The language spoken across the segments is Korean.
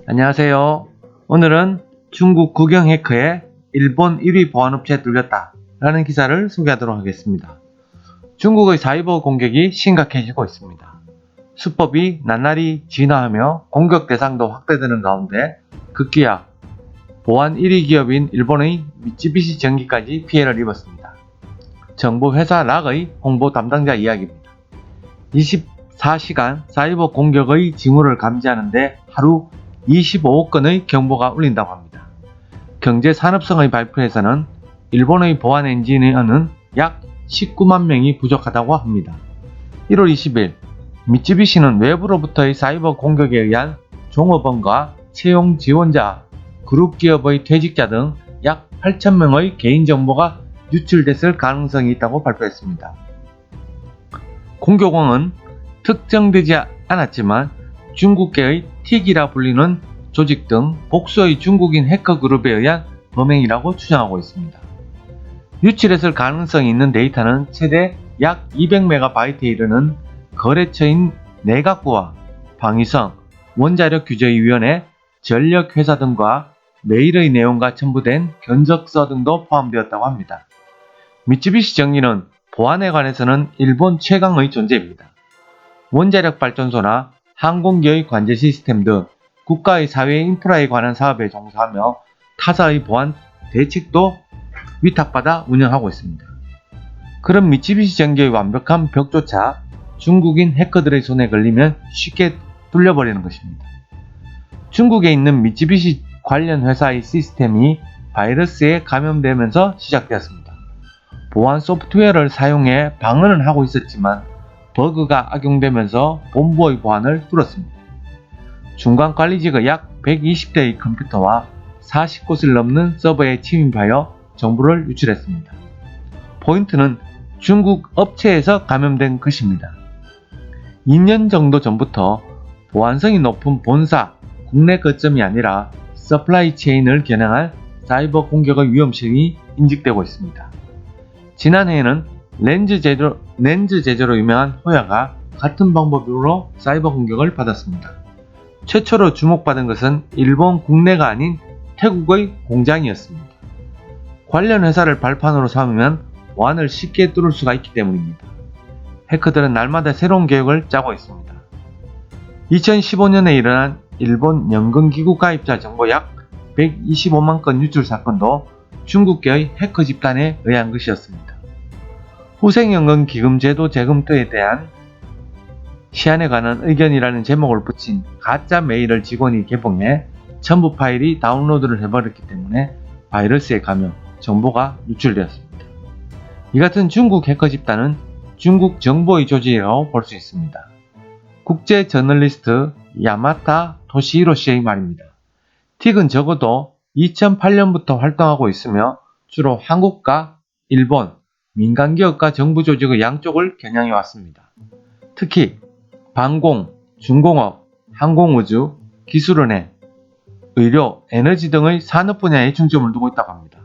안녕하세요. 오늘은 중국 국영 해커에 일본 1위 보안업체 뚫렸다 라는 기사를 소개하도록 하겠습니다. 중국의 사이버 공격이 심각해지고 있습니다. 수법이 나날이 진화하며 공격 대상도 확대되는 가운데 급기야 보안 1위 기업인 일본의 미쯔비시 전기까지 피해를 입었습니다. 정부 회사 락의 홍보 담당자 이야기입니다. 24시간 사이버 공격의 징후를 감지하는데 하루 25억 건의 경보가 울린다고 합니다. 경제산업성의 발표에서는 일본의 보안 엔지니어는 약 19만 명이 부족하다고 합니다. 1월 20일 미쯔비시는 외부로부터의 사이버 공격에 의한 종업원과 채용 지원자, 그룹 기업의 퇴직자 등 약 8,000명의 개인정보가 유출됐을 가능성이 있다고 발표했습니다. 공격원은 특정되지 않았지만 중국계의 틱이라 불리는 조직 등 복수의 중국인 해커 그룹에 의한 범행이라고 추정하고 있습니다. 유출했을 가능성이 있는 데이터는 최대 약 200MB에 이르는 거래처인 내각부와 방위성, 원자력규제위원회, 전력회사 등과 메일의 내용과 첨부된 견적서 등도 포함되었다고 합니다. 미쯔비시 전기는 보안에 관해서는 일본 최강의 존재입니다. 원자력 발전소나 항공기의 관제 시스템 등 국가의 사회 인프라에 관한 사업에 종사하며 타사의 보안 대책도 위탁받아 운영하고 있습니다. 그런 미쯔비시 전기의 완벽한 벽조차 중국인 해커들의 손에 걸리면 쉽게 뚫려버리는 것입니다. 중국에 있는 미쯔비시 관련 회사의 시스템이 바이러스에 감염되면서 시작되었습니다. 보안 소프트웨어를 사용해 방어는 하고 있었지만 버그가 악용되면서 본부의 보안을 뚫었습니다. 중간 관리직의 약 120대의 컴퓨터와 40곳을 넘는 서버에 침입하여 정보를 유출했습니다. 포인트는 중국 업체에서 감염된 것입니다. 2년 정도 전부터 보안성이 높은 본사, 국내 거점이 아니라 서플라이 체인을 겨냥한 사이버 공격의 위험성이 인식되고 있습니다. 지난해에는 렌즈 제조로 유명한 호야가 같은 방법으로 사이버 공격을 받았습니다. 최초로 주목받은 것은 일본 국내가 아닌 태국의 공장이었습니다. 관련 회사를 발판으로 삼으면 보안을 쉽게 뚫을 수가 있기 때문입니다. 해커들은 날마다 새로운 계획을 짜고 있습니다. 2015년에 일어난 일본 연금기구 가입자 정보 약 125만 건 유출 사건도 중국계의 해커 집단에 의한 것이었습니다. 후생연금기금 제도 재검토에 대한 시안에 관한 의견이라는 제목을 붙인 가짜 메일을 직원이 개봉해 첨부 파일이 다운로드를 해버렸기 때문에 바이러스에 감염, 정보가 유출되었습니다. 이 같은 중국 해커 집단은 중국 정보의 조직이라고 볼 수 있습니다. 국제 저널리스트 야마타 토시히로 씨의 말입니다. 틱은 적어도 2008년부터 활동하고 있으며 주로 한국과 일본, 민간기업과 정부조직의 양쪽을 겨냥해 왔습니다. 특히 방공, 중공업, 항공우주, 기술은행, 의료, 에너지 등의 산업 분야에 중점을 두고 있다고 합니다.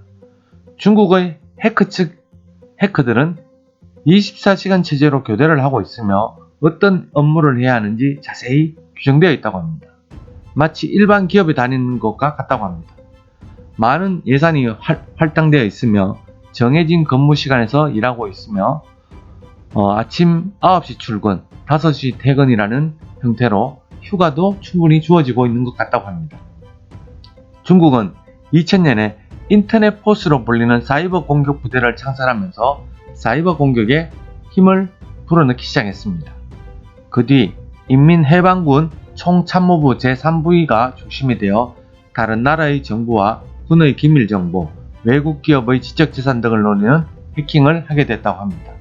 중국의 해커 측 해커들은 24시간 체제로 교대를 하고 있으며 어떤 업무를 해야 하는지 자세히 규정되어 있다고 합니다. 마치 일반 기업에 다니는 것과 같다고 합니다. 많은 예산이 할당되어 있으며 정해진 근무 시간에서 일하고 있으며 아침 9시 출근, 5시 퇴근이라는 형태로 휴가도 충분히 주어지고 있는 것 같다고 합니다. 중국은 2000년에 인터넷 포스로 불리는 사이버 공격 부대를 창설하면서 사이버 공격에 힘을 불어넣기 시작했습니다. 그 뒤 인민해방군 총참모부 제3부위가 중심이 되어 다른 나라의 정부와 군의 기밀정보, 외국 기업의 지적재산 등을 노리는 해킹을 하게 됐다고 합니다.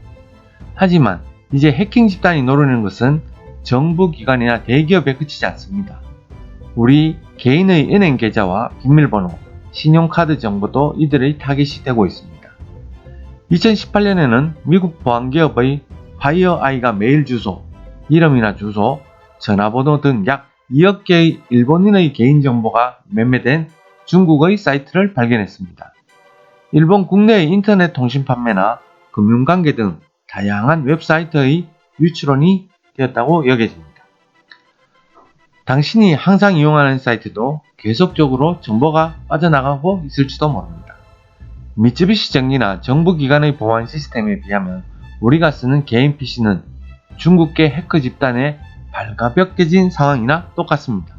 하지만 이제 해킹 집단이 노리는 것은 정부기관이나 대기업에 그치지 않습니다. 우리 개인의 은행 계좌와 비밀번호, 신용카드 정보도 이들의 타깃이 되고 있습니다. 2018년에는 미국 보안기업의 파이어아이가 메일 주소, 이름이나 주소, 전화번호 등 약 2억 개의 일본인의 개인정보가 매매된 중국의 사이트를 발견했습니다. 일본 국내의 인터넷 통신 판매나 금융관계 등 다양한 웹사이트의 유출원이 되었다고 여겨집니다. 당신이 항상 이용하는 사이트도 계속적으로 정보가 빠져나가고 있을지도 모릅니다. 미쓰비시 전기나 정부기관의 보안 시스템에 비하면 우리가 쓰는 개인 PC는 중국계 해커 집단의 발가벗겨진 상황이나 똑같습니다.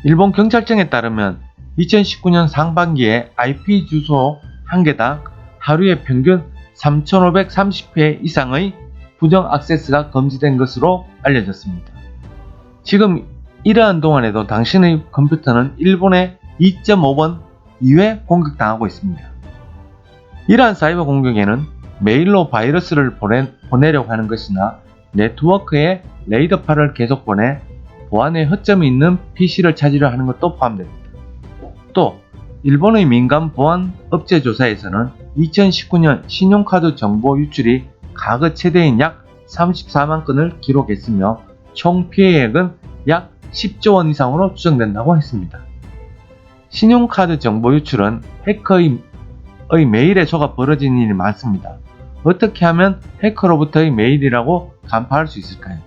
일본 경찰청에 따르면 2019년 상반기에 IP 주소 1개당 하루에 평균 3,530회 이상의 부정 액세스가 금지된 것으로 알려졌습니다. 지금 이러한 동안에도 당신의 컴퓨터는 일본의 2.5번 이외 공격당하고 있습니다. 이러한 사이버 공격에는 메일로 바이러스를 보내려고 하는 것이나 네트워크에 레이더파를 계속 보내 보안에 허점이 있는 PC를 찾으려 하는 것도 포함됩니다. 또 일본의 민간 보안 업체 조사에서는 2019년 신용카드 정보 유출이 과거 최대인 약 34만 건을 기록했으며 총 피해액은 약 10조 원 이상으로 추정된다고 했습니다. 신용카드 정보 유출은 해커의 메일에 속아 벌어지는 일이 많습니다. 어떻게 하면 해커로부터의 메일이라고 간파할 수 있을까요?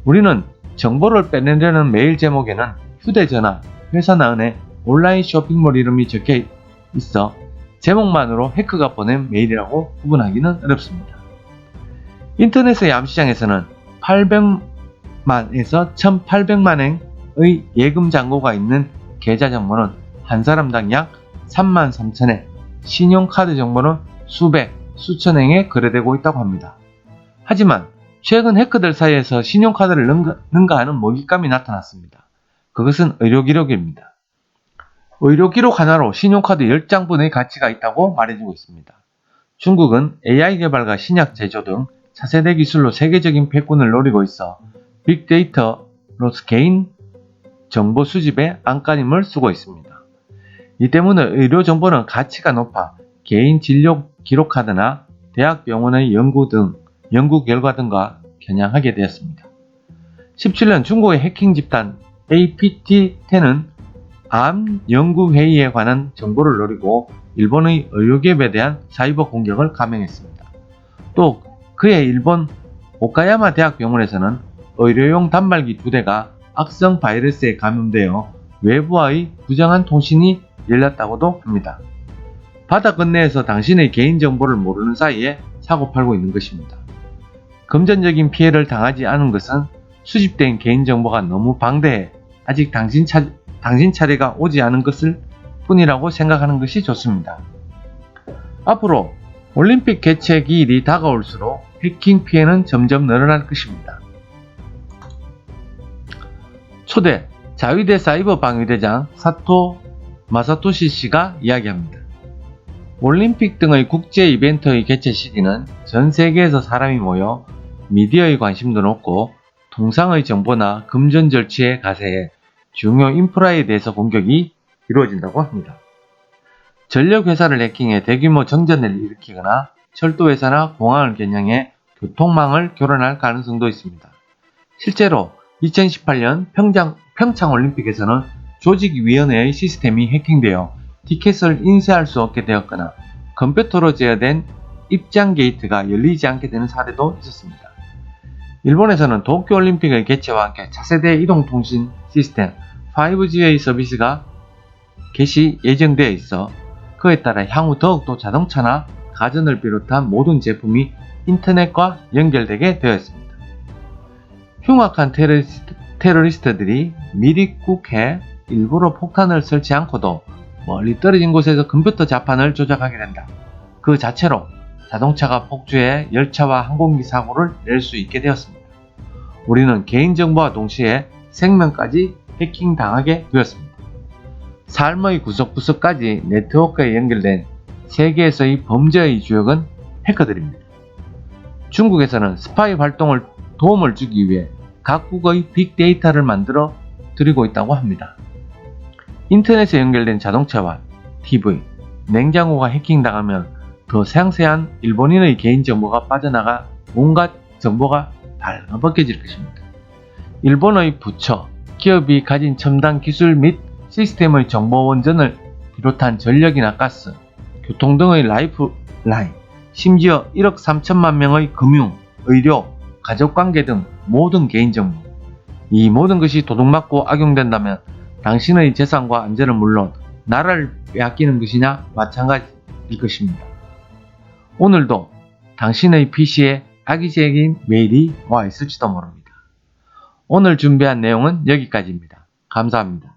우리는 정보를 빼내려는 메일 제목에는 휴대전화, 회사나 은행, 온라인 쇼핑몰 이름이 적혀 있어 제목만으로 해커가 보낸 메일이라고 구분하기는 어렵습니다. 인터넷의 암시장에서는 800만에서 1800만행의 예금 잔고가 있는 계좌 정보는 한 사람당 약 33,000회, 신용카드 정보는 수백, 수천행에 거래되고 있다고 합니다. 하지만 최근 해커들 사이에서 신용카드를 능가하는 먹잇감이 나타났습니다. 그것은 의료기록입니다. 의료기록 하나로 신용카드 10장분의 가치가 있다고 말해주고 있습니다. 중국은 AI 개발과 신약 제조 등 차세대 기술로 세계적인 패권을 노리고 있어 빅데이터로서 개인 정보 수집에 안간힘을 쓰고 있습니다. 이 때문에 의료 정보는 가치가 높아 개인 진료 기록카드나 대학 병원의 연구 결과 등과 겨냥하게 되었습니다. 17년 중국의 해킹 집단 APT-10은 암 연구회의에 관한 정보를 노리고 일본의 의료기업에 대한 사이버 공격을 감행했습니다. 또 그해 일본 오카야마 대학병원에서는 의료용 단말기 2대가 악성 바이러스에 감염되어 외부와의 부정한 통신이 열렸다고도 합니다. 바다 건네에서 당신의 개인정보를 모르는 사이에 사고팔고 있는 것입니다. 금전적인 피해를 당하지 않은 것은 수집된 개인정보가 너무 방대해 아직 당신 차례가 오지 않은 것을 뿐이라고 생각하는 것이 좋습니다. 앞으로 올림픽 개최 기일이 다가올수록 해킹 피해는 점점 늘어날 것입니다. 초대 자위대 사이버 방위대장 사토 마사토시 씨가 이야기합니다. 올림픽 등의 국제 이벤트의 개최 시기는 전 세계에서 사람이 모여 미디어의 관심도 높고 통상의 정보나 금전 절취에 가세해 중요 인프라에 대해서 공격이 이루어진다고 합니다. 전력회사를 해킹해 대규모 정전을 일으키거나 철도회사나 공항을 겨냥해 교통망을 교란할 가능성도 있습니다. 실제로 2018년 평창올림픽에서는 조직위원회의 시스템이 해킹되어 티켓을 인쇄할 수 없게 되었거나 컴퓨터로 제어된 입장 게이트가 열리지 않게 되는 사례도 있었습니다. 일본에서는 도쿄올림픽의 개최와 함께 차세대 이동통신 시스템 5G의 서비스가 개시 예정되어 있어 그에 따라 향후 더욱더 자동차나 가전을 비롯한 모든 제품이 인터넷과 연결되게 되었습니다. 흉악한 테러리스트들이 미리 꾹해 일부러 폭탄을 설치 않고도 멀리 떨어진 곳에서 컴퓨터 자판을 조작하게 된다. 그 자체로 자동차가 폭주해 열차와 항공기 사고를 낼 수 있게 되었습니다. 우리는 개인정보와 동시에 생명까지 해킹당하게 되었습니다. 삶의 구석구석까지 네트워크에 연결된 세계에서의 범죄의 주역은 해커들입니다. 중국에서는 스파이 활동을 도움을 주기 위해 각국의 빅데이터를 만들어 드리고 있다고 합니다. 인터넷에 연결된 자동차와 TV, 냉장고가 해킹당하면 더 상세한 일본인의 개인정보가 빠져나가 온갖 정보가 발가벗겨질 것입니다. 일본의 부처, 기업이 가진 첨단 기술 및 시스템의 정보 원전을 비롯한 전력이나 가스, 교통 등의 라이프라인, 심지어 1억 3천만 명의 금융, 의료, 가족관계 등 모든 개인정보, 이 모든 것이 도둑맞고 악용된다면 당신의 재산과 안전은 물론 나라를 빼앗기는 것이냐 마찬가지일 것입니다. 오늘도 당신의 PC에 악의적인 메일이 와 있을지도 모릅니다. 오늘 준비한 내용은 여기까지입니다. 감사합니다.